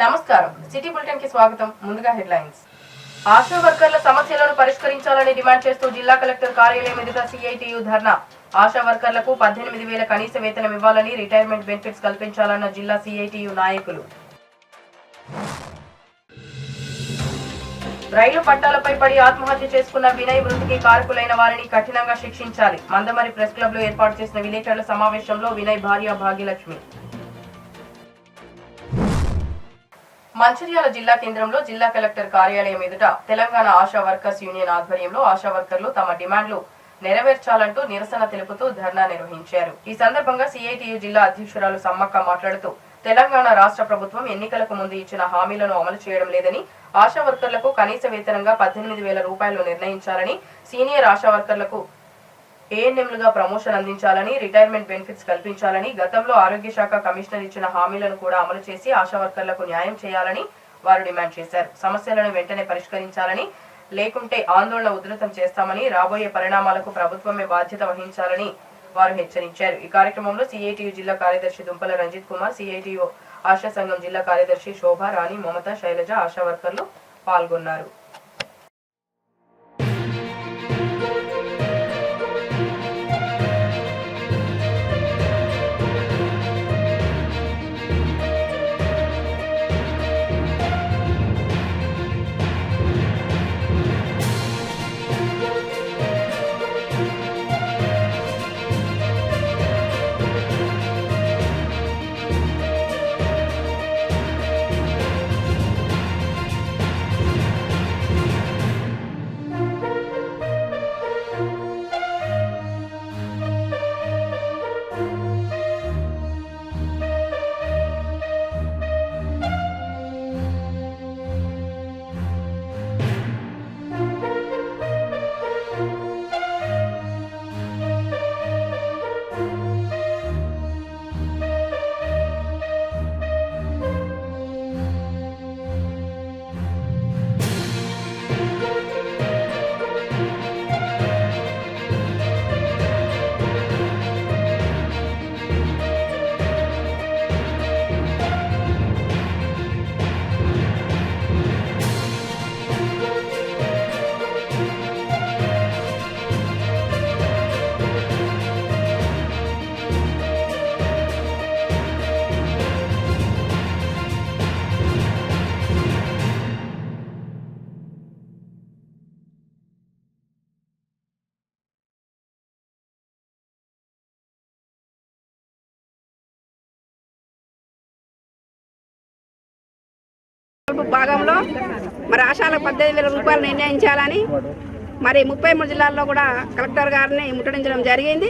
నమస్కారం city bulletin కి స్వాగతం. ముందుగా హెడ్లైన్స్. ఆశా వర్కర్ల సమస్యలను పరిష్కరించాలని డిమాండ్ చేస్తూ జిల్లా కలెక్టర్ కార్యాలయం ఎదుట సిఐటియు ధర్నా. ఆశా వర్కర్లకు 18,000 కనీస వేతనం ఇవ్వాలని, రిటైర్మెంట్ బెనిఫిట్స్ కల్పించాలన్న జిల్లా సిఐటియు నాయకులు. రైలు పట్టాలపై పడి ఆత్మహత్య చేసుకున్న వినయ్ మృతికి కారకులైన వారిని కఠినంగా శిక్షించాలి. మందమరి ప్రెస్ క్లబ్ లో ఏర్పాటు చేసిన విలేకరుల సమావేశంలో వినయ్ భార్య భాగ్యలక్ష్మి. మంచిర్యాల జిల్లా కేంద్రంలో జిల్లా కలెక్టర్ కార్యాలయం ఎదుట తెలంగాణ ఆశా వర్కర్స్ యూనియన్ ఆధ్వర్యంలో ఆశా వర్కర్లు తమ డిమాండ్లు నెరవేర్చాలంటూ నిరసన తెలుపుతూ ధర్నా నిర్వహించారు. ఈ సందర్భంగా సిఐటియు జిల్లా అధ్యక్షురాలు సమ్మక్క మాట్లాడుతూ తెలంగాణ రాష్ట్ర ప్రభుత్వం ఎన్నికలకు ముందు ఇచ్చిన హామీలను అమలు చేయడం లేదని, ఆశా వర్కర్లకు కనీస వేతనంగా 18,000 రూపాయలు నిర్ణయించాలని, సీనియర్ ఆశా వర్కర్లకు ఏఎన్ఎంలుగా ప్రమోషన్ అందించాలని, రిటైర్మెంట్ బెనిఫిట్స్ కల్పించాలని, గతంలో ఆరోగ్య శాఖ కమిషనర్ ఇచ్చిన హామీలను కూడా అమలు చేసి ఆశా వర్కర్లకు న్యాయం చేయాలని వారు డిమాండ్ చేశారు. సమస్యలను వెంటనే పరిష్కరించాలని, లేకుంటే ఆందోళన ఉధృతం చేస్తామని, రాబోయే పరిణామాలకు ప్రభుత్వమే బాధ్యత వహించాలని వారు హెచ్చరించారు. ఈ కార్యక్రమంలో సిఐటియు జిల్లా కార్యదర్శి దుంపల రంజిత్ కుమార్, సిఐటియు ఆశా సంఘం జిల్లా కార్యదర్శి శోభ, రాణి, మమత, శైలజ, ఆశా వర్కర్లు పాల్గొన్నారు. భాగంలో మరి ఆశాలకు 18,000 రూపాయలు నిర్ణయించాలని మరి 33 జిల్లాల్లో కూడా కలెక్టర్ గారిని ముట్టడించడం జరిగింది.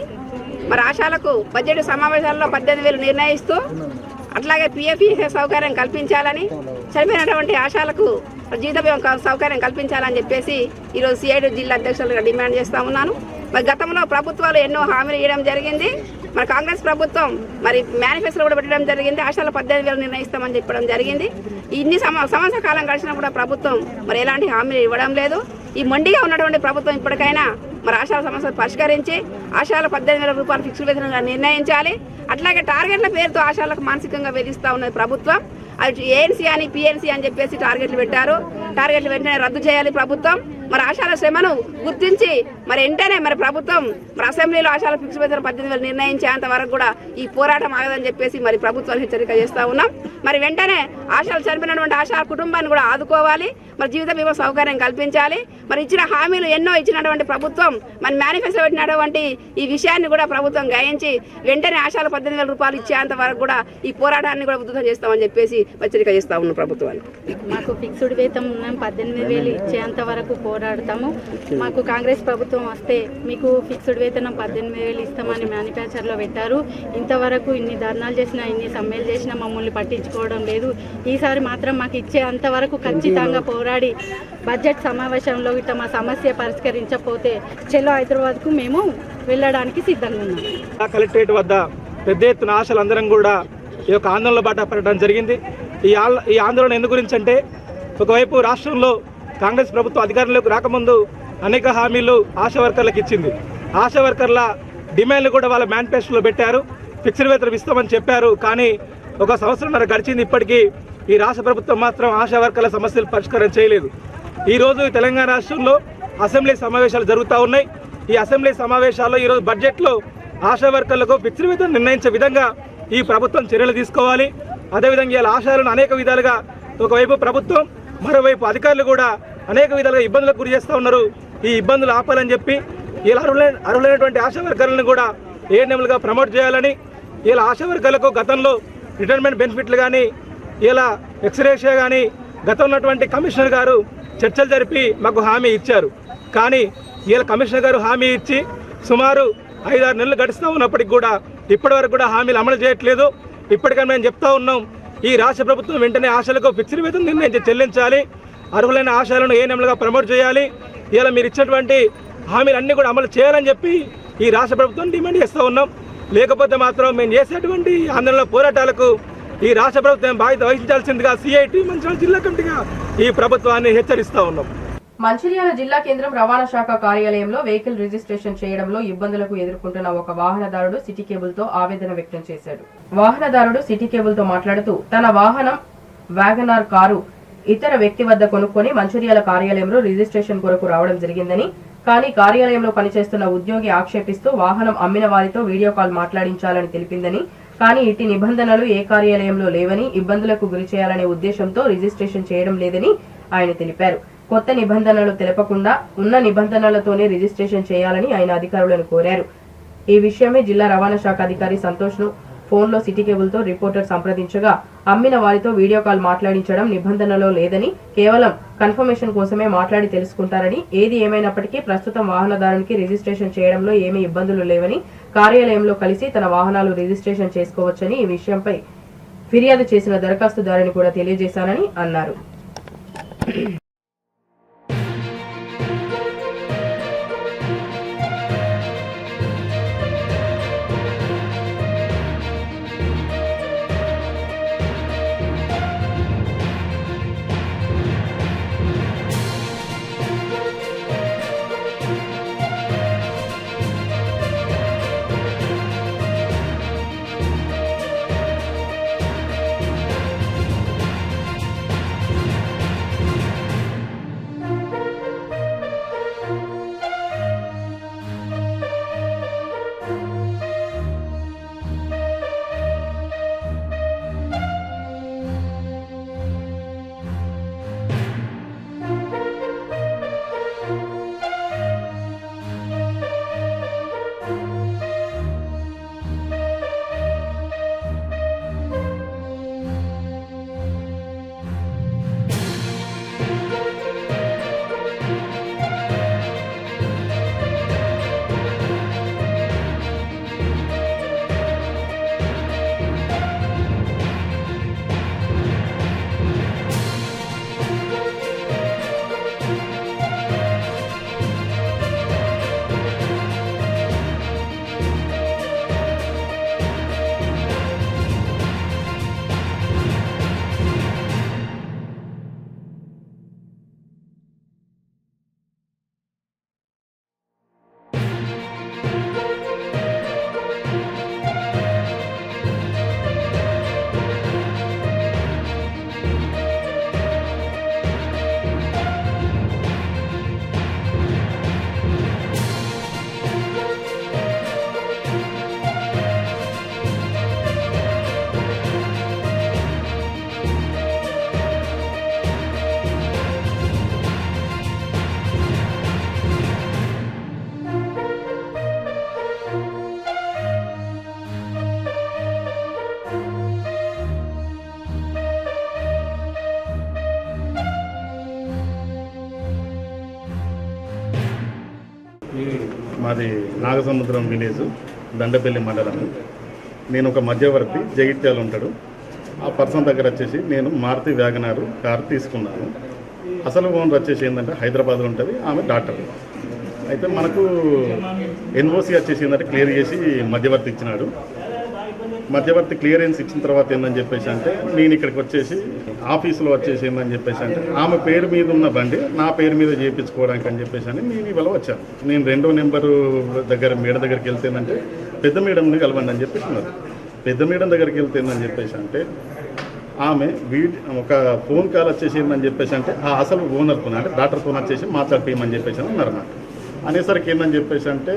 మరి ఆశాలకు బడ్జెట్ సమావేశాల్లో 18,000 నిర్ణయిస్తూ అట్లాగే పిఎఫ్ఈ సౌకర్యం కల్పించాలని, చనిపోయినటువంటి ఆశాలకు జీవిత బీమా సౌకర్యం కల్పించాలని చెప్పేసి ఈరోజు సిఐటియు జిల్లా అధ్యక్షులుగా డిమాండ్ చేస్తూ ఉన్నాను. మరి గతంలో ప్రభుత్వాలు ఎన్నో హామీలు ఇవ్వడం జరిగింది. మరి కాంగ్రెస్ ప్రభుత్వం మరి మేనిఫెస్టోలో కూడా పెట్టడం జరిగింది. ఆశాల 18,000 నిర్ణయిస్తామని చెప్పడం జరిగింది. ఇన్ని సంవత్సర కాలం గడిచినా కూడా ప్రభుత్వం మరి ఎలాంటి హామీలు ఇవ్వడం లేదు. ఈ మొండిగా ఉన్నటువంటి ప్రభుత్వం ఇప్పటికైనా మరి ఆశాల సమస్యలు పరిష్కరించి ఆశాల 18,000 రూపాయలు ఫిక్స్డ్ వేతనంగా నిర్ణయించాలి. అట్లాగే టార్గెట్ల పేరుతో ఆశాలకు మానసికంగా వేధిస్తూ ఉన్నది ప్రభుత్వం. అది ఏఎన్సీ అని పిఎన్సీ అని చెప్పేసి టార్గెట్లు పెట్టారు. టార్గెట్లు వెంటనే రద్దు చేయాలి ప్రభుత్వం. మరి ఆశాల శ్రమను గుర్తించి మరి వెంటనే మరి ప్రభుత్వం మరి అసెంబ్లీలో ఆశాల ఫిక్స్ వేతనం 18,000 నిర్ణయించేంత వరకు కూడా ఈ పోరాటం ఆగదని చెప్పేసి మరి ప్రభుత్వాలు హెచ్చరిక చేస్తూ ఉన్నాం. మరి వెంటనే ఆశాలు చనిపోయినటువంటి ఆశా కుటుంబాన్ని కూడా ఆదుకోవాలి. మరి జీవిత బీమా సౌకర్యం కల్పించాలి. మరి ఇచ్చిన హామీలు ఎన్నో ఇచ్చినటువంటి ప్రభుత్వం మరి మేనిఫెస్టో పెట్టినటువంటి ఈ విషయాన్ని కూడా ప్రభుత్వం గ్రహించి వెంటనే ఆశాలు 18,000 రూపాయలు ఇచ్చేంత వరకు కూడా ఈ పోరాటాన్ని కూడా ఉధృతం చేస్తామని చెప్పేసి హెచ్చరిక చేస్తూ ఉన్నాం ప్రభుత్వాన్ని. మాకు ఫిక్స్డ్ వేతనం 18,000 ఇచ్చేంత వరకు పోరాడతాము. మాకు కాంగ్రెస్ ప్రభుత్వం వస్తే మీకు ఫిక్స్డ్ వేతనం 18,000 ఇస్తామని మ్యానుఫ్యాక్చర్లో పెట్టారు. ఇంతవరకు ఇన్ని ధర్నాలు చేసినా, ఇన్ని సమ్మెలు చేసినా మమ్మల్ని పట్టించుకోవడం లేదు. ఈసారి మాత్రం మాకు ఇచ్చే అంతవరకు ఖచ్చితంగా పోరాడి బడ్జెట్ సమావేశంలో ఇట్లా మా సమస్య పరిష్కరించకపోతే చెలో హైదరాబాద్కు మేము వెళ్ళడానికి సిద్ధంగా ఉన్నాం. కలెక్టరేట్ వద్ద పెద్ద ఎత్తున ఆశలందరం కూడా ఈ యొక్క ఆందోళన బాట పడడం జరిగింది. ఈ ఆందోళన ఎందు గురించి అంటే, ఒకవైపు రాష్ట్రంలో కాంగ్రెస్ ప్రభుత్వం అధికారంలోకి రాకముందు అనేక హామీలు ఆశా వర్కర్లకు ఇచ్చింది. ఆశా వర్కర్ల డిమాండ్లు కూడా వాళ్ళ మేనిఫెస్టోలో పెట్టారు. ఫిక్స్డ్ వేతనం ఇస్తామని చెప్పారు. కానీ ఒక సంవత్సరంన్నర గడిచింది, ఇప్పటికీ ఈ రాష్ట్ర ప్రభుత్వం మాత్రం ఆశా వర్కర్ల సమస్యలు పరిష్కారం చేయలేదు. ఈరోజు తెలంగాణ రాష్ట్రంలో అసెంబ్లీ సమావేశాలు జరుగుతూ ఉన్నాయి. ఈ అసెంబ్లీ సమావేశాల్లో ఈరోజు బడ్జెట్లో ఆశా వర్కర్లకు ఫిక్స్డ్ వేతనం నిర్ణయించే విధంగా ఈ ప్రభుత్వం చర్యలు తీసుకోవాలి. అదేవిధంగా ఇలా ఆశాలను అనేక విధాలుగా ఒకవైపు ప్రభుత్వం, మరోవైపు అధికారులు కూడా అనేక విధాలుగా ఇబ్బందులకు గురి చేస్తూ ఉన్నారు. ఈ ఇబ్బందులు ఆపాలని చెప్పి ఇలా అర్హులైనటువంటి ఆశా వర్కర్లను కూడా ఏఎన్ఎంలుగా ప్రమోట్ చేయాలని, ఇలా ఆశా వర్కర్లకు గతంలో రిటైర్మెంట్ బెనిఫిట్లు కానీ, ఇలా ఎక్స్రేషియా కానీ గతంలో ఉన్నటువంటి కమిషనర్ గారు చర్చలు జరిపి మాకు హామీ ఇచ్చారు. కానీ ఇలా కమిషనర్ గారు హామీ ఇచ్చి సుమారు 5-6 నెలలు గడుస్తూ ఉన్నప్పటికి కూడా ఇప్పటివరకు కూడా హామీలు అమలు చేయట్లేదు. ఇప్పటికైనా మేము చెప్తా ఉన్నాం, ఈ రాష్ట్ర ప్రభుత్వం వెంటనే ఆశలకు ఫిక్స్డ్ వేతనం నిర్ణయించి చెల్లించాలి, అర్హులైన ఆశలను ఏఎన్ఎంలుగా ప్రమోట్ చేయాలి. ఇలా మీరు ఇచ్చినటువంటి హామీలన్నీ కూడా అమలు చేయాలని చెప్పి ఈ రాష్ట్ర ప్రభుత్వం డిమాండ్ చేస్తూ ఉన్నాం. లేకపోతే మాత్రం మేము చేసేటువంటి ఆందోళన పోరాటాలకు ఈ రాష్ట్ర ప్రభుత్వం బాధ్యత వహించాల్సిందిగా సిఐటి మంచిర్యాల జిల్లా కమిటీగా ఈ ప్రభుత్వాన్ని హెచ్చరిస్తూ ఉన్నాం. మంచిర్యాల జిల్లా కేంద్రం రవాణా శాఖ కార్యాలయంలో వెహికల్ రిజిస్ట్రేషన్ చేయడంలో ఇబ్బందులకు ఎదుర్కొంటున్న ఒక వాహనదారుడు సిటీ కేబుల్ తో ఆవేదన వ్యక్తం చేశాడు. వాహనదారుడు సిటీ కేబుల్ తో మాట్లాడుతూ తన వాహనం వ్యాగనార్ కారు ఇతర వ్యక్తి వద్ద కొనుక్కొని మంచిర్యాల కార్యాలయంలో రిజిస్ట్రేషన్ కొరకు రావడం జరిగిందని, కానీ కార్యాలయంలో పనిచేస్తున్న ఉద్యోగి ఆక్షేపిస్తూ వాహనం అమ్మిన వారితో వీడియో కాల్ మాట్లాడించాలని తెలిపిందని, కానీ ఇట్టి నిబంధనలు ఏ కార్యాలయంలో లేవని, ఇబ్బందులకు గురి చేయాలనే ఉద్దేశంతో రిజిస్ట్రేషన్ చేయడం లేదని ఆయన తెలిపారు. కొత్త నిబంధనలు తెలపకుండా ఉన్న నిబంధనలతోనే రిజిస్ట్రేషన్ చేయాలని ఆయన అధికారులను కోరారు. ఈ విషయమే జిల్లా రవాణా శాఖ అధికారి సంతోష్ ను ఫోన్లో సిటీ కేబుల్ తో రిపోర్టర్ సంప్రదించగా అమ్మిన వారితో వీడియో కాల్ మాట్లాడించడం నిబంధనలో లేదని, కేవలం కన్ఫర్మేషన్ కోసమే మాట్లాడి తెలుసుకుంటారని, ఏది ఏమైనప్పటికీ ప్రస్తుతం వాహనదారునికి రిజిస్ట్రేషన్ చేయడంలో ఏమీ ఇబ్బందులు లేవని, కార్యాలయంలో కలిసి తన వాహనాలు రిజిస్ట్రేషన్ చేసుకోవచ్చని, ఈ విషయంపై ఫిర్యాదు చేసిన దరఖాస్తుదారుని కూడా తెలియజేశానని అన్నారు. మాది నాగసముద్రం విలేజ్ దండపల్లి మండలం. నేను ఒక మధ్యవర్తి జగిత్యాల ఉంటాడు. ఆ పర్సన్ దగ్గర వచ్చేసి నేను మారుతి వ్యాగనారు కారు తీసుకున్నాను. అసలు ఓనర్ వచ్చేసి ఏంటంటే హైదరాబాద్లో ఉంటుంది, ఆమె డాక్టర్. అయితే మనకు ఎన్ఓసి వచ్చేసి ఏంటంటే క్లియర్ చేసి మధ్యవర్తి ఇచ్చినాడు. మధ్యవర్తి క్లియరెన్స్ ఇచ్చిన తర్వాత ఏందని చెప్పేసి అంటే నేను ఇక్కడికి వచ్చేసి ఆఫీసులో వచ్చేసి ఏందని చెప్పేసి అంటే ఆమె పేరు మీద ఉన్న బండి నా పేరు మీద చేయించుకోవడానికి అని చెప్పేసి అని నేను ఇవాళ వచ్చాను. నేను 2వ నెంబరు దగ్గర మేడం దగ్గరికి వెళ్తేనంటే పెద్ద మేడంని కలవండి అని చెప్పేసి ఉన్నారు. పెద్ద మేడం దగ్గరికి వెళ్తేందని చెప్పేసి అంటే ఆమె ఒక ఫోన్ కాల్ వచ్చేసిందని చెప్పేసి అంటే ఆ అసలు ఓనర్తో అంటే డాక్టర్తో వచ్చేసి మాట్లాడిపోయమని చెప్పేసి అన్నారు అన్నమాట. అనేసరికి ఏందని చెప్పేసి అంటే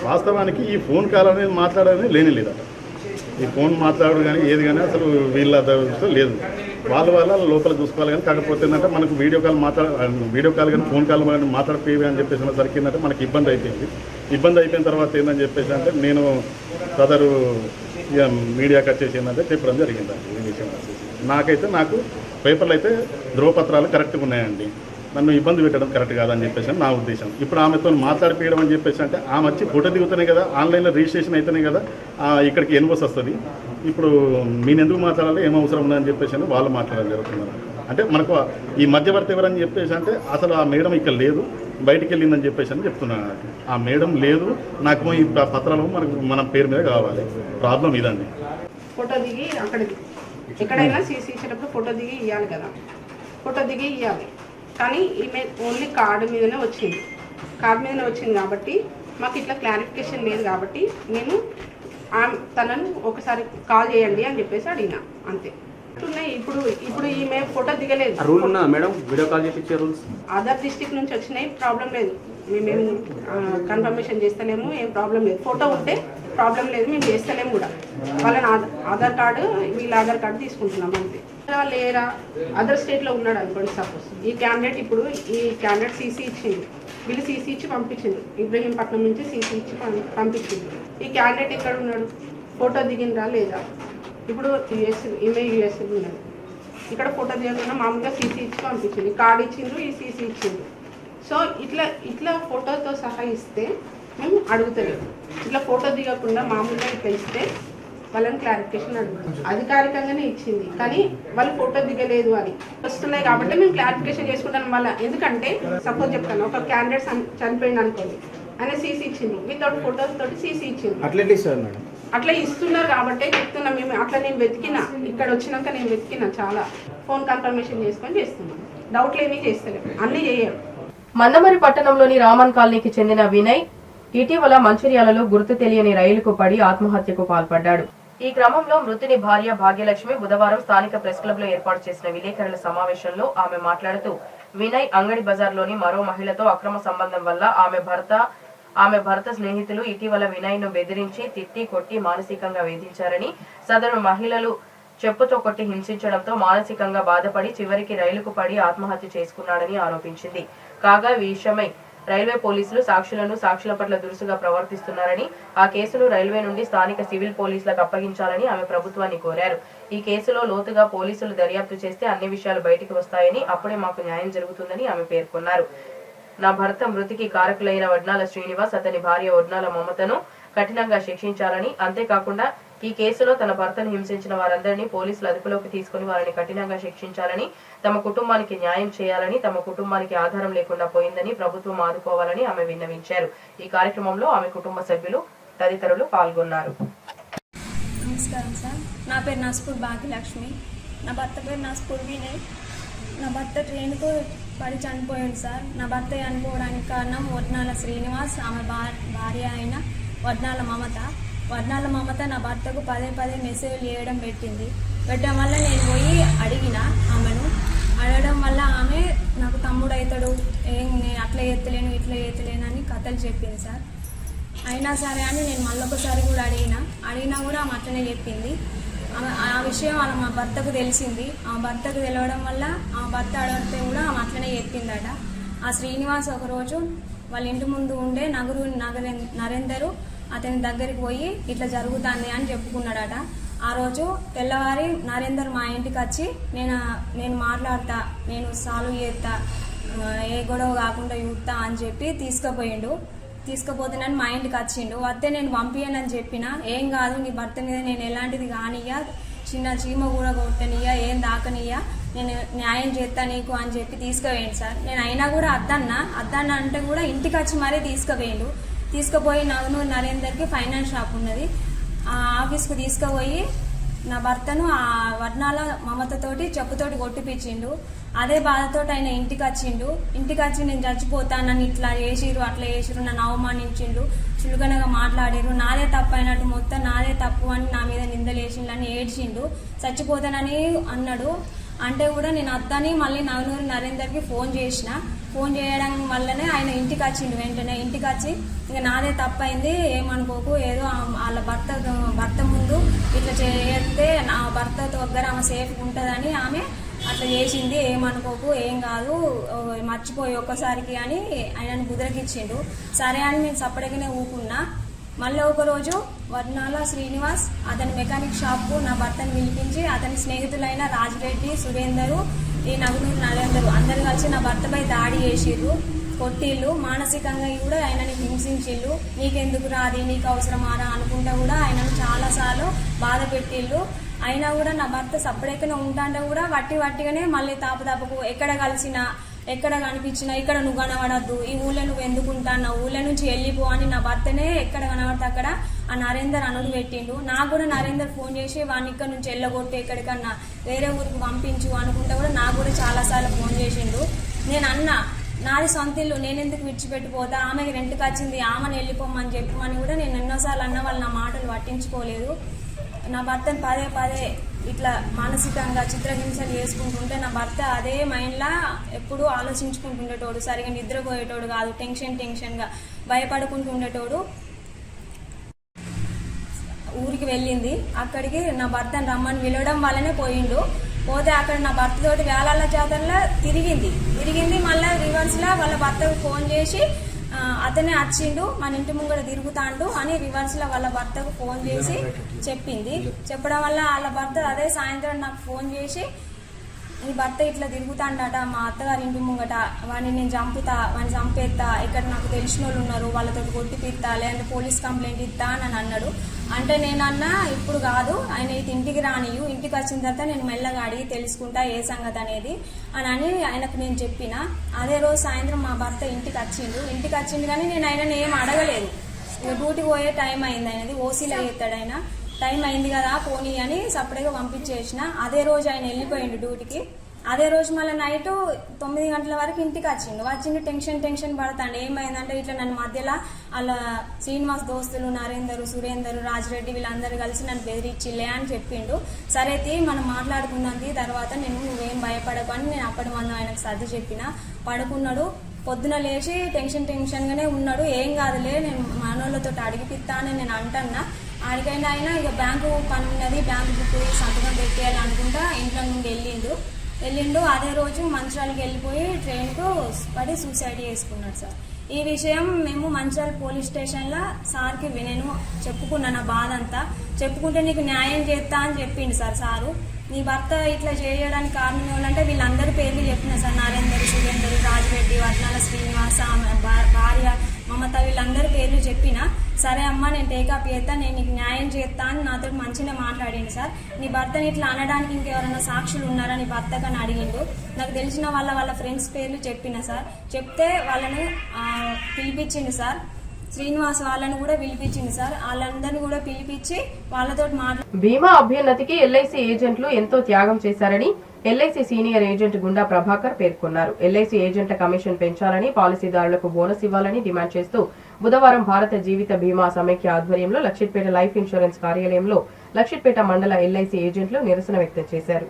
వాస్తవానికి ఈ ఫోన్ కాల్ అనేది మాట్లాడేది లేని లేదట. ఈ ఫోన్ మాట్లాడడం కానీ ఏది కానీ అసలు వీళ్ళ లేదు. వాళ్ళ లోపల చూసుకోవాలి. కానీ కాకపోతే ఏంటంటే మనకు వీడియో కాల్ కానీ ఫోన్ కాల్ కానీ మాట్లాడిపోయి అని చెప్పేసి సరికి ఏంటంటే మనకి ఇబ్బంది అయిపోయింది. ఇబ్బంది అయిపోయిన తర్వాత ఏందని చెప్పేసి అంటే నేను సదరు మీడియాకి వచ్చేసి ఏంటంటే చెప్పడం జరిగిందండి. ఈ విషయం వచ్చేసి నాకు పేపర్లు అయితే ధ్రువపత్రాలు కరెక్ట్గా ఉన్నాయండి. నన్ను ఇబ్బంది పెట్టడం కరెక్ట్ కాదని చెప్పేసి నా ఉద్దేశం. ఇప్పుడు ఆమెతో మాట్లాడిపోయడం అని చెప్పేసి అంటే ఆమె వచ్చి ఫోటో దిగుతానే కదా, ఆన్లైన్లో రిజిస్ట్రేషన్ అయితేనే కదా ఇక్కడికి ఎన్వోస్ వస్తుంది. ఇప్పుడు నేను ఎందుకు మాట్లాడాలి, ఏం అవసరం ఉందని చెప్పేసి అని వాళ్ళు మాట్లాడడం జరుగుతున్నారు. అంటే మనకు ఈ మధ్యవర్తి ఎవరని చెప్పేసి అంటే అసలు ఆ మేడం ఇక్కడ లేదు, బయటికి వెళ్ళిందని చెప్పేసి అని చెప్తున్నాను. ఆ మేడం లేదు, నాకు ఈ పత్రాలు మన పేరు మీద కావాలి. ప్రాబ్లం ఇదండి. ఫోటో దిగి అక్కడ ఎక్కడైనా సీసీ ఇచ్చినప్పుడు ఫోటో దిగి ఇవ్వాలి కదా, ఫోటో దిగి ఇవ్వాలి. కానీ ఈమె ఓన్లీ కార్డు మీదనే వచ్చింది కాబట్టి మాకు ఇట్లా క్లారిఫికేషన్ లేదు కాబట్టి నేను తనను ఒకసారి కాల్ చేయండి అని చెప్పేసి అడిగినా, అంతే. ఇప్పుడు ఈమె ఫోటో దిగలేదు. రూల్ ఉన్నా మేడం, వీడియో కాల్ చేయించే రూల్స్ అదర్ డిస్ట్రిక్ట్ నుంచి వచ్చినాయి, ప్రాబ్లం లేదు. మేమేం కన్ఫర్మేషన్ చేస్తలేము, ఏం ప్రాబ్లం లేదు. ఫోటో ఉంటే ప్రాబ్లం లేదు, మేము చేస్తలేము కూడా. వాళ్ళని ఆధార్ కార్డు వీళ్ళ ఆధార్ కార్డు తీసుకుంటున్నాం అంతే. లేరా అదర్ స్టేట్లో ఉన్నాడు అనుకోండి సపోజ్, ఈ క్యాండిడేట్ సీసీ ఇచ్చింది, వీళ్ళు సీసీ ఇచ్చి పంపించింది, ఇబ్రహీంపట్నం నుంచి సీసీ ఇచ్చి పంపించింది. ఈ క్యాండిడేట్ ఎక్కడ ఉన్నాడు, ఫోటో దిగిందా లేదా? ఇప్పుడు యూఎస్ ఉన్నది, ఇక్కడ ఫోటో దిగకుండా మామూలుగా సీసీ ఇచ్చి పంపించింది, కార్డు ఇచ్చిండ్రు, ఈ సీసీ ఇచ్చిండ్రు. సో ఇట్లా ఫోటోతో సహా ఇస్తే మేము అడుగుతలేము. ఇట్లా ఫోటో దిగకుండా మామూలుగా ఇట్లా ఇస్తే వాళ్ళని క్లారిఫికేషన్ అడుగుతాం. అధికారికంగానే ఇచ్చింది కానీ వాళ్ళు ఫోటో దిగలేదు అని వస్తున్నాయి కాబట్టి మేము క్లారిఫికేషన్ చేసుకుంటాం. మళ్ళీ ఎందుకంటే సపోజ్ చెప్తాను, ఒక క్యాండిడేట్ చనిపోయింది అనుకోండి, ఆయన సీసీ ఇచ్చింది, వితౌట్ ఫోటోస్ తోటి సీసీ ఇచ్చింది. అట్లా ఇస్తున్నారు కాబట్టి చెప్తున్నా. మేము అట్లా నేను వెతికినా, ఇక్కడ వచ్చినాక నేను వెతికినా చాలా, ఫోన్ కన్ఫర్మేషన్ చేసుకొని చేస్తున్నాను. డౌట్లు ఏమీ చేస్తలేము, అన్నీ చేయరు. మందమరి పట్టణంలోని రామన్ కాలనీకి చెందిన వినయ్ ఇటీవల మంచిర్యాలలో గుర్తు తెలియని రైలుకు పడి ఆత్మహత్యకు పాల్పడ్డాడు. ఈ క్రమంలో మృతుని భార్య భాగ్యలక్ష్మి బుధవారం స్థానిక ప్రెస్ క్లబ్ లో ఏర్పాటు చేసిన విలేకరుల సమావేశంలో ఆమె మాట్లాడుతూ, వినయ్ అంగడి బజార్లోని మరో మహిళతో అక్రమ సంబంధం వల్ల ఆమె భర్త స్నేహితులు ఇటీవల వినయ్ ను బెదిరించి తిట్టి కొట్టి మానసికంగా వేధించారని, సదరు మహిళలు చెప్పుతో కొట్టి హింసించడంతో మానసికంగా బాధపడి చివరికి రైలుకు పడి ఆత్మహత్య చేసుకున్నాడని ఆరోపించింది. కాగా ఈ విషయమై రైల్వే పోలీసులు సాక్షుల పట్ల దురుసుగా ప్రవర్తిస్తున్నారని, ఆ కేసును రైల్వే నుండి స్థానిక సివిల్ పోలీసులకు అప్పగించాలని ఆమె ప్రభుత్వాన్ని కోరారు. ఈ కేసులో లోతుగా పోలీసులు దర్యాప్తు చేస్తే అన్ని విషయాలు బయటికి వస్తాయని, అప్పుడే మాకు న్యాయం జరుగుతుందని ఆమె పేర్కొన్నారు. నా భర్త మృతికి కారకులైన వడ్నాల శ్రీనివాస్, అతని భార్య వడ్నాల మమతను కఠినంగా శిక్షించాలని, అంతేకాకుండా ఈ కేసులో తన భర్తను హింసించిన వారందరినీ పోలీసులు అదుపులోకి తీసుకుని వారిని కఠినంగా శిక్షించాలని, తమ కుటుంబానికి న్యాయం చేయాలని, తమ కుటుంబానికి ఆధారం లేకుండా పోయిందని ప్రభుత్వం ఆదుకోవాలని ఆమె విన్నవించారు. ఈ కార్యక్రమంలో ఆమె కుటుంబ సభ్యులు తదితరులు పాల్గొన్నారు. నమస్కారం సార్, నా పేరు నాస్పూర్ భాగ్యలక్ష్మి, నా భర్త పేరు నాస్పూర్ వినయ్. నా భర్త ట్రైన్కు పడి చనిపోయాడు సార్. నా భర్త చనిపోవడానికి కారణం వడ్నాల శ్రీనివాస్, ఆమె భార్య అయిన వడ్నాల మమత నా భర్తకు పదే మెసేజ్లు చేయడం పెట్టడం వల్ల నేను పోయి ఆమెను అడగడం వల్ల ఆమె నాకు తమ్ముడు అవుతాడు, నేను అట్లా ఎత్తలేను ఇట్లా ఎత్తలేను అని కథలు చెప్పింది సార్. అయినా సరే అని నేను మళ్ళొకసారి కూడా అడిగినా కూడా ఆమె అట్లనే చెప్పింది. ఆ విషయం మా భర్తకు తెలిసింది. ఆ భర్తకు తెలవడం వల్ల ఆ భర్త అడిగితే కూడా ఆమె అట్లనే చెప్పిందట. ఆ శ్రీనివాస్ ఒకరోజు వాళ్ళ ఇంటి ముందు ఉండే నరేందరు అతని దగ్గరికి పోయి ఇట్లా జరుగుతుంది అని చెప్పుకున్నాడట. ఆ రోజు తెల్లవారి నరేందర్ మా ఇంటికి వచ్చి నేను మాట్లాడతా, నేను సాల్వ్ చేస్తా, ఏ గొడవ కాకుండా చూస్తా అని చెప్పి తీసుకుపోతానని మా ఇంటికి వచ్చిండు. వస్తే నేను పంపించనని చెప్పిన, ఏం కాదు నీ భర్త మీద నేను ఎలాంటిది కానియ్యా, చిన్న చీమ కూడా కొట్టనియ్యా, ఏం దాకనియ్యా, నేను న్యాయం చేస్తా నీకు అని చెప్పి తీసుకుపోయిండు సార్. నేను అయినా కూడా అద్దన్నా అంటే కూడా ఇంటికి వచ్చి మరీ తీసుకుపోయి నరేందర్కి ఫైనాన్స్ షాప్ ఉన్నది, ఆ ఆఫీస్కు తీసుకుపోయి నా భర్తను ఆ వడ్నాల మమతతోటి చెప్పుతోటి కొట్టిపించిండు. అదే బాధతో ఆయన ఇంటికి వచ్చి నేను చచ్చిపోతానని ఇట్లా చేసిరు అట్లా చేసిరు, నన్ను అవమానించిండు, చులకనగా మాట్లాడిరు, నాదే తప్పు అయినట్టు మొత్తం నాదే తప్పు అని నా మీద నింద కింద లేచిందని ఏడ్చిండు, చచ్చిపోతానని అన్నాడు. అంటే కూడా నేను అద్దని మళ్ళీ నవనూరు నరేందర్కి ఫోన్ చేసిన. ఫోన్ చేయడం వల్లనే ఆయన ఇంటికి వచ్చిండు. వెంటనే ఇంటికి వచ్చి ఇంకా నాదే తప్పైంది, ఏమనుకోకు, ఏదో వాళ్ళ భర్త ముందు ఇట్లా చేస్తే నా భర్త దగ్గర ఆమె సేఫ్ ఉంటుందని ఆమె అట్లా చేసింది, ఏమనుకోకు, ఏం కాదు, మర్చిపోయి ఒక్కసారికి అని ఆయనను బుదరకిచ్చిండు. సరే అని నేను సపరేట్గానే ఊకున్నా. మళ్ళీ ఒకరోజు వర్ణాల శ్రీనివాస్ అతని మెకానిక్ షాప్కు నా భర్తను పిలిపించి అతని స్నేహితులైన రాజిరెడ్డి, సురేందరు, ఈ నవనూరు నరేందరు అందరు కలిసి నా భర్తపై దాడి చేసిర్రు, కొట్టిళ్ళు, మానసికంగా కూడా ఆయనని హింసించిళ్ళు. నీకెందుకు రాది, నీకు అవసరమారా అనుకుంటా కూడా ఆయనను చాలాసార్లు బాధ పెట్టిళ్ళు. అయినా కూడా నా భర్త సపరేట్గానే ఉంటాంటే కూడా వట్టిగానే మళ్ళీ తాపకు ఎక్కడ కలిసినా ఎక్కడ కనిపించినా ఇక్కడ నువ్వు కనబడద్దు, ఈ ఊళ్ళో నువ్వు ఎందుకు ఉంటావు, ఊళ్ళో నుంచి వెళ్ళిపో అని నా భర్తనే ఎక్కడ కనబడితే అక్కడ ఆ నరేందర్ అనుడు పెట్టిండు. నాకు కూడా నరేందర్ ఫోన్ చేసి వాడిని ఇక్కడ నుంచి వెళ్ళగొట్టి ఎక్కడికన్నా వేరే ఊరికి పంపించు అనుకుంటే కూడా నాకు కూడా చాలాసార్లు ఫోన్ చేసిండు. నేను అన్నా, నాది సొంత ఇల్లు, నేను ఎందుకు విడిచిపెట్టిపోతా, ఆమెకి రెంట్కి వచ్చింది, ఆమెను వెళ్ళిపోమని చెప్పమని కూడా నేను ఎన్నోసార్లు అన్న, వాళ్ళు నా మాటలు పట్టించుకోలేదు. నా భర్తను పదే ఇట్లా మానసికంగా చిత్రహింసలు చేసుకుంటుంటే నా భర్త అదే మైండ్లా ఎప్పుడూ ఆలోచించుకుంటుండేటోడు, సరిగా నిద్రపోయేటోడు కాదు, టెన్షన్గా భయపడుకుంటూ ఉండేటోడు. ఊరికి వెళ్ళింది, అక్కడికి నా భర్తను రమ్మని పిలవడం వల్లనే పోయిండు. పోతే అక్కడ నా భర్తతోటి వేలాల జాతరలో తిరిగింది మళ్ళీ రివర్స్లో వాళ్ళ భర్తకు ఫోన్ చేసి అతనే వచ్చిండు, మన ఇంటి ముంగడ తిరుగుతాండు అని రివర్స్లో వాళ్ళ భర్తకు ఫోన్ చేసి చెప్పింది. చెప్పడం వల్ల వాళ్ళ భర్త అదే సాయంత్రం నాకు ఫోన్ చేసి, నీ భర్త ఇట్లా తిరుగుతాండట మా అత్తగారి ఇంటి ముంగట, వాడిని నేను వాడిని చంపేస్తా, ఇక్కడ నాకు తెలిసిన వాళ్ళు ఉన్నారు, వాళ్ళతో కొట్టిపిస్తా, లేదంటే పోలీస్ కంప్లైంట్ ఇస్తా అని అన్నాడు. అంటే నేనన్నా, ఇప్పుడు కాదు, ఆయన ఇది ఇంటికి రానియు, ఇంటికి వచ్చిన తర్వాత నేను మెల్లగా అడిగి తెలుసుకుంటా ఏ సంగతి అనేది అని ఆయనకు నేను చెప్పిన. అదే రోజు సాయంత్రం మా భర్త ఇంటికి వచ్చిండు కానీ నేను ఆయనను ఏం అడగలేదు. డ్యూటీకి పోయే టైం అయింది, ఆయనది ఓసీలో చేస్తాడు ఆయన, టైం అయింది కదా పోనీ అని సపరేట్గా పంపించేసిన. అదే రోజు ఆయన వెళ్ళిపోయిండు డ్యూటీకి. అదే రోజు మళ్ళీ నైట్ 9 గంటల వరకు ఇంటికి వచ్చిండు. టెన్షన్ పడతాండు. ఏమైందంటే ఇట్లా నన్ను మధ్యలో అలా శ్రీనివాస్ దోస్తులు నరేందరు, సురేందరు, రాజిరెడ్డి వీళ్ళందరూ కలిసి నన్ను బెదిరించిలే అని చెప్పిండు. సరే మనం మాట్లాడుకుందాం తర్వాత, నువ్వేం భయపడకు అని నేను అప్పటి మనం ఆయనకు సర్ది చెప్పిన. పడుకున్నాడు. పొద్దున లేచి టెన్షన్గానే ఉన్నాడు. ఏం కాదులే, నేను మనోళ్ళతో అడిగిపిస్తానని నేను అంటున్నా. అడిగైనా ఆయన ఇక బ్యాంకు పని ఉన్నది, బ్యాంకు బుక్ సంతకం పెట్టేయాలి అనుకుంటా ఇంట్లో నుండి వెళ్ళిండు. అదే రోజు మంచిర్యాలకి వెళ్ళిపోయి ట్రైన్కు పడి సూసైడ్ చేసుకున్నాడు సార్. ఈ విషయం మేము మంచిర్యాల పోలీస్ స్టేషన్లో సార్కి నేను చెప్పుకున్నా, నా బాధ అంతా చెప్పుకుంటే నీకు న్యాయం చేస్తా అని చెప్పిండు సారు. నీ భర్త ఇట్లా చేయడానికి కారణం ఏమంటే వీళ్ళందరి పేర్లు చెప్పిన సార్, నరేందర్, సురేందర్, రాజిరెడ్డి, వర్ణాల శ్రీనివాస, భార్య మమత, వీళ్ళందరి పేర్లు చెప్పిన. సరే అమ్మ నేను టేకప్ చేస్తా, నేను నీకు న్యాయం చేస్తా అని నాతో మంచిగా మాట్లాడిండు సార్. నీ భర్తని ఇట్లా అనడానికి ఇంకెవరైనా సాక్షులు ఉన్నారా నీ భర్తకని అడిగిండు. నాకు తెలిసిన వాళ్ళ ఫ్రెండ్స్ పేర్లు చెప్పిన సార్. చెప్తే వాళ్ళని పిలిపించిండు సార్. శ్రీనివాస్ వాళ్ళని కూడా పిలిపించింది సార్. వాళ్ళందరినీ కూడా పిలిపించి వాళ్ళతో బీమా అభ్యున్నతికి ఎల్ఐసి ఏజెంట్లు ఎంతో త్యాగం చేశారని ఎల్ఐసి సీనియర్ ఏజెంట్ గుండా ప్రభాకర్ పేర్కొన్నారు. ఎల్ఐసి ఏజెంట్ల కమిషన్ పెంచాలని, పాలసీదారులకు బోనస్ ఇవ్వాలని డిమాండ్ చేస్తూ బుధవారం భారత జీవిత బీమా సమైక్య ఆధ్వర్యంలో లక్షిట్పేట లైఫ్ ఇన్సూరెన్స్ కార్యాలయంలో లక్షిట్పేట మండల ఎల్ఐసి ఏజెంట్లు నిరసన వ్యక్తం చేశారు.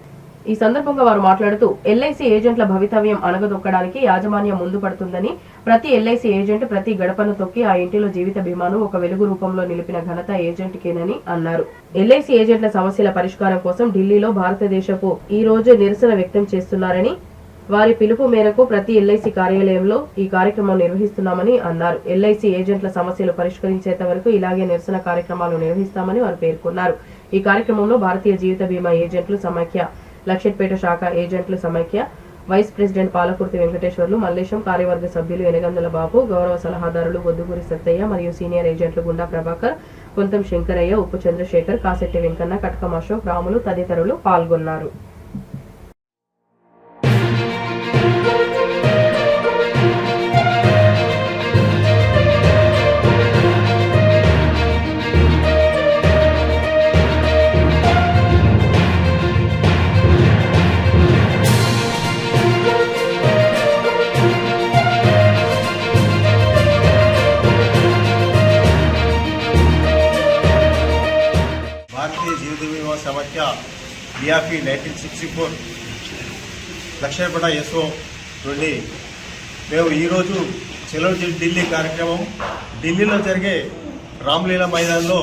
ఈ సందర్భంగా వారు మాట్లాడుతూ ఎల్ఐసి ఏజెంట్ల భవితవ్యం అణగదొక్కడానికి యాజమాన్యం ముందు పడుతుందని, ప్రతి ఎల్ఐసి ఏజెంట్ ప్రతి గడపను తొక్కి ఆ ఇంటిలో జీవిత బీమాను ఒక వెలుగు రూపంలో నిలిపిన ఘనత ఏజెంట్కేనని అన్నారు. ఎల్ఐసి ఏజెంట్ల సమస్యల పరిష్కారం కోసం ఢిల్లీలో భారతదేశపు ఈ రోజు నిరసన వ్యక్తం చేస్తున్నారని, వారి పిలుపు మేరకు ప్రతి ఎల్ఐసి కార్యాలయంలో ఈ కార్యక్రమం నిర్వహిస్తున్నామని అన్నారు. ఎల్ఐసి ఏజెంట్ల సమస్యలు పరిష్కరించేంత వరకు ఇలాగే నిరసన కార్యక్రమాలు నిర్వహిస్తామని వారు పేర్కొన్నారు. ఈ కార్యక్రమంలో భారతీయ జీవిత బీమా ఏజెంట్లు సమైక్య, లక్షిట్పేట శాఖ ఏజెంట్లు సమైక్య వైస్ ప్రెసిడెంట్ పాలకుర్తి వెంకటేశ్వర్లు, మల్లేశం, కార్యవర్గ సభ్యులు ఎనగందుల బాబు, గౌరవ సలహాదారులు బొద్దుగూరి సత్తయ్య మరియు సీనియర్ ఏజెంట్లు గుండా ప్రభాకర్, కొంతం శంకరయ్య, ఉప్పు చంద్రశేఖర్, కాశెట్టి వెంకన్న, కటకం అశోక్, రాములు తదితరులు పాల్గొన్నారు. భారతీయ జీవిత బీమా సమాఖ్య బిఆర్పి 1964 లక్షపేట ఎస్ఓ నుండి మేము ఈరోజు చలో ఢిల్లీ కార్యక్రమం ఢిల్లీలో జరిగే రామ్లీలా మైదానంలో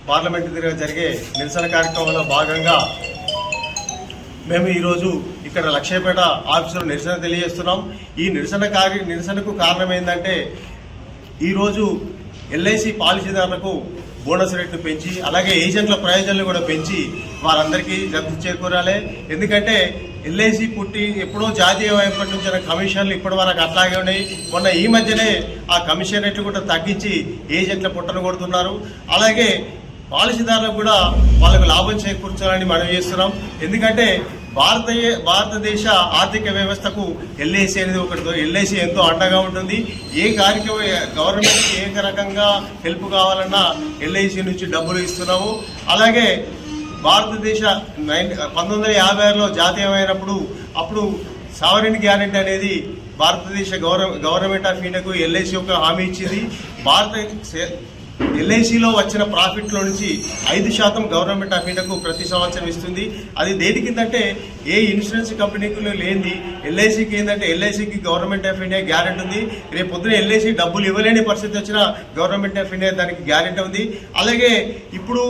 పార్లమెంటు దగ్గర జరిగే నిరసన కార్యక్రమంలో భాగంగా మేము ఈరోజు ఇక్కడ లక్షపేట ఆఫీసులో నిరసన తెలియజేస్తున్నాం. ఈ నిరసనకు కారణం ఏంటంటే ఈరోజు ఎల్ఐసి పాలసీదారులకు బోనస్ రేట్లు పెంచి అలాగే ఏజెంట్ల ప్రయోజనాలు కూడా పెంచి వారందరికీ లబ్ధి చేకూరాలి. ఎందుకంటే ఎల్ఐసి పుట్టి ఎప్పుడో జాతీయమైనప్పటి నుంచి కమిషన్లు ఇప్పటి వరకు అట్లాగే ఉన్నాయి. మొన్న ఈ మధ్యనే ఆ కమిషన్ రేట్లు కూడా తగ్గించి ఏజెంట్ల పుట్టను కొడుతున్నారు. అలాగే పాలసీదారులకు కూడా వాళ్ళకు లాభం చేకూర్చాలని మనం చేస్తున్నాం. ఎందుకంటే భారతదేశ ఆర్థిక వ్యవస్థకు ఎల్ఐసి అనేది ఒకటి ఎల్ఐసి ఎంతో అండగా ఉంటుంది. ఏ కార్యక్రమం గవర్నమెంట్కి ఏ రకంగా హెల్ప్ కావాలన్నా ఎల్ఐసి నుంచి డబ్బులు ఇస్తున్నాము. అలాగే భారతదేశ 1956లో జాతీయమైనప్పుడు అప్పుడు సావరిన్ గ్యారెంటీ అనేది భారతదేశ గవర్నమెంట్ ఆఫ్ ఇండియాకు ఎల్ఐసి ఒక హామీ ఇచ్చింది. ఎల్ఐసిలో వచ్చిన ప్రాఫిట్లో నుంచి 5% గవర్నమెంట్ ఆఫ్ ఇండియాకు ప్రతి సంవత్సరం ఇస్తుంది. అది దేనికిందంటే ఏ ఇన్సూరెన్స్ కంపెనీకి లేనిది ఎల్ఐసికి ఏంటంటే ఎల్ఐసికి గవర్నమెంట్ ఆఫ్ ఇండియా గ్యారెంటీ ఉంది. రేపు పొద్దున ఎల్ఐసి డబ్బులు ఇవ్వలేని పరిస్థితి వచ్చినా గవర్నమెంట్ ఆఫ్ ఇండియా దానికి గ్యారెంటీ ఉంది. అలాగే ఇప్పుడు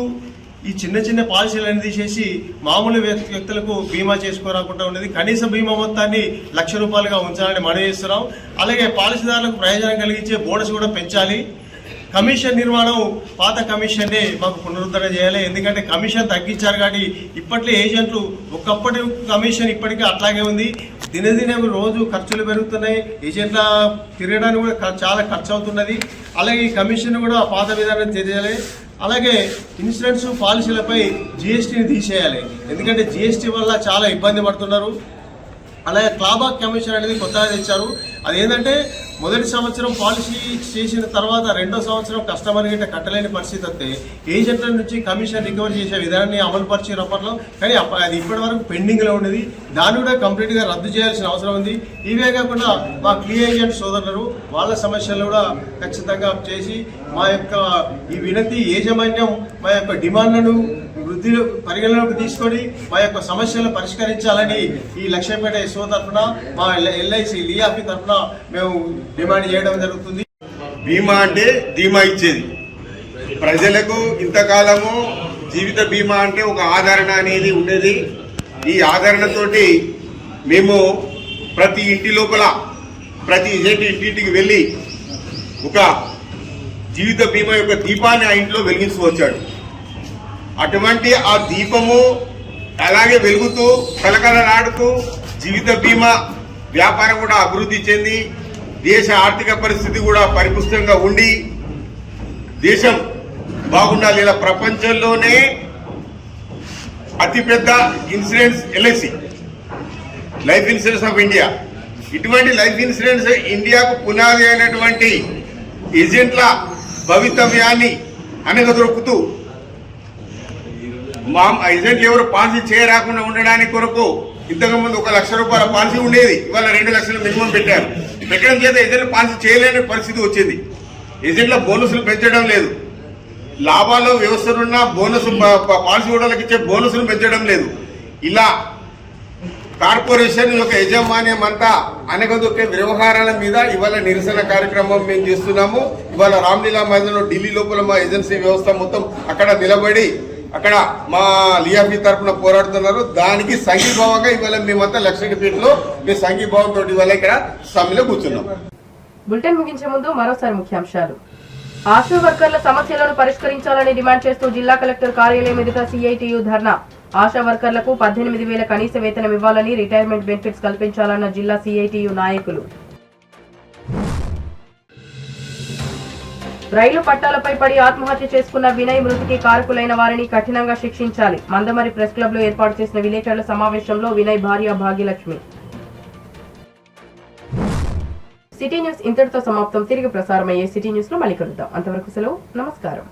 ఈ చిన్న పాలసీలను తీసేసి మామూలు వ్యక్తులకు బీమా చేసుకోరాకుండా ఉన్నది. కనీస బీమా మొత్తాన్ని ₹1,00,000 ఉంచాలని మనం చేస్తున్నాం. అలాగే పాలసీదారులకు ప్రయోజనం కలిగించే బోనస్ కూడా పెంచాలి. కమిషన్ నిర్మాణం పాత కమిషన్నే మాకు పునరుద్ధరణ చేయాలి. ఎందుకంటే కమిషన్ తగ్గించారు కానీ ఇప్పట్లో ఏజెంట్లు ఒకప్పటి కమిషన్ ఇప్పటికీ అట్లాగే ఉంది. దినదినం రోజు ఖర్చులు పెరుగుతున్నాయి. ఏజెంట్ల తిరగడానికి కూడా చాలా ఖర్చు అవుతున్నది. అలాగే ఈ కమిషన్ కూడా పాత విధానం తెలియాలి. అలాగే ఇన్సూరెన్స్ పాలసీలపై జిఎస్టీని తీసేయాలి. ఎందుకంటే జిఎస్టీ వల్ల చాలా ఇబ్బంది పడుతున్నారు. అలాగే క్లాబాక్ కమిషన్ అనేది కొత్తగా తెచ్చారు. అదేంటంటే మొదటి సంవత్సరం పాలసీ చేసిన తర్వాత రెండో సంవత్సరం కస్టమర్ గిట్ట కట్టలేని పరిస్థితి వస్తే ఏజెంట్ల నుంచి కమిషన్ రికవర్ చేసే విధానాన్ని అమలు పరిచిన అప్పట్లో కానీ అది ఇప్పటి వరకు పెండింగ్లో ఉన్నది. దాన్ని కూడా కంప్లీట్గా రద్దు చేయాల్సిన అవసరం ఉంది. ఇవే కాకుండా మా క్లీ ఏజెంట్ సోదరులు వాళ్ళ సమస్యలు కూడా ఖచ్చితంగా చేసి మా యొక్క ఈ వినతి యాజమాన్యం మా యొక్క డిమాండ్లను వృద్ధిలో పరిగణలోకి తీసుకొని మా యొక్క సమస్యలను పరిష్కరించాలని ఈ లక్ష్మీపేట ఎస్ఓ తరఫున మా ఎల్ఐసి లియాఫీ తరఫున మేము డిమాండ్ చేయడం జరుగుతుంది. బీమా అంటే ధీమా ఇచ్చేది ప్రజలకు. ఇంతకాలము జీవిత బీమా అంటే ఒక ఆదరణ అనేది ఉండేది. ఈ ఆదరణతోటి మేము ప్రతి ఇంటి లోపల ప్రతి ఇంటింటికి వెళ్ళి ఒక జీవిత బీమా యొక్క దీపాన్ని ఆ ఇంట్లో వెలిగించుకొచ్చాడు. అటువంటి ఆ దీపము అలాగే వెలుగుతూ కలకలలాడుతూ జీవిత బీమా వ్యాపారం కూడా అభివృద్ధి చెంది దేశ ఆర్థిక పరిస్థితి కూడా పరిపుష్టంగా ఉండి దేశం బాగుండాలి. ఇలా ప్రపంచంలోనే అతిపెద్ద insurance LIC life insurance of India. ఇటువంటి లైఫ్ ఇన్సూరెన్స్ ఇండియాకు పునాది అయినటువంటి ఏజెంట్ల భవితవ్యాన్ని అనగదొరుకుతూ మా ఏజెంట్లు ఎవరు పాలసీ చేయరాకుండా ఉండడానికి కొరకు ఇంతకుముందు ₹1,00,000 పాలసీ ఉండేది. ఇవాళ 2 లక్షలు మినిమం పెట్టారు. పెట్టడం చేత ఏజెంట్లు పాలసీ చేయలేని పరిస్థితి వచ్చింది. ఏజెంట్ల బోనసులు పెంచడం లేదు. లాభాల్లో వ్యవస్థలున్న బోనస్ పాలసీ హోల్డర్లకు ఇచ్చే బోనసులు పెంచడం లేదు. ఇలా కార్పొరేషన్ యొక్క యాజమాన్యం అంతా అనగదొక్కే వ్యవహారాల మీద ఇవాళ నిరసన కార్యక్రమం మేము చేస్తున్నాము. ఇవాళ రామ్లీలా మైదానంలో ఢిల్లీ లోపల మా ఏజెన్సీ వ్యవస్థ మొత్తం అక్కడ నిలబడి అక్కడ మా లియాఫీ తరఫున పోరాడుతున్నారు. దానికి సంఘీభావంగా ఇవాళ మేమంతా లక్షపేటలో మేము సంఘీభావంతో ఇవాళ ఇక్కడ సమ్మెలో కూర్చున్నాం. బులెటిన్ ముగించే ముందు మరోసారి ముఖ్యాంశాలు. ఆశా వర్కర్ల సమస్యలను పరిష్కరించాలని డిమాండ్ చేస్తూ జిల్లా కలెక్టర్ కార్యాలయం ఎదుట సిఐటియు ధర్నా. ఆశా వర్కర్లకు 18,000 కనీస వేతనం ఇవ్వాలని, రిటైర్మెంట్ బెనిఫిట్స్ కల్పించాలన్న జిల్లా సిఐటియు నాయకులు. రైలు పట్టాలపై పడి ఆత్మహత్య చేసుకున్న వినయ్ మృతికి కారకులైన వారిని కఠినంగా శిక్షించాలి. మందమరి ప్రెస్ క్లబ్ లో ఏర్పాటు చేసిన విలేకరుల సమావేశంలో వినయ్ భార్య భాగ్యలక్ష్మి. సిటీ న్యూస్ ఇంతటితో సమాప్తం. తిరిగి ప్రసారమయ్యే సిటీ న్యూస్ లో మళ్ళీ కలుద్దాం. అంతవరకు సెలవు. నమస్కారం.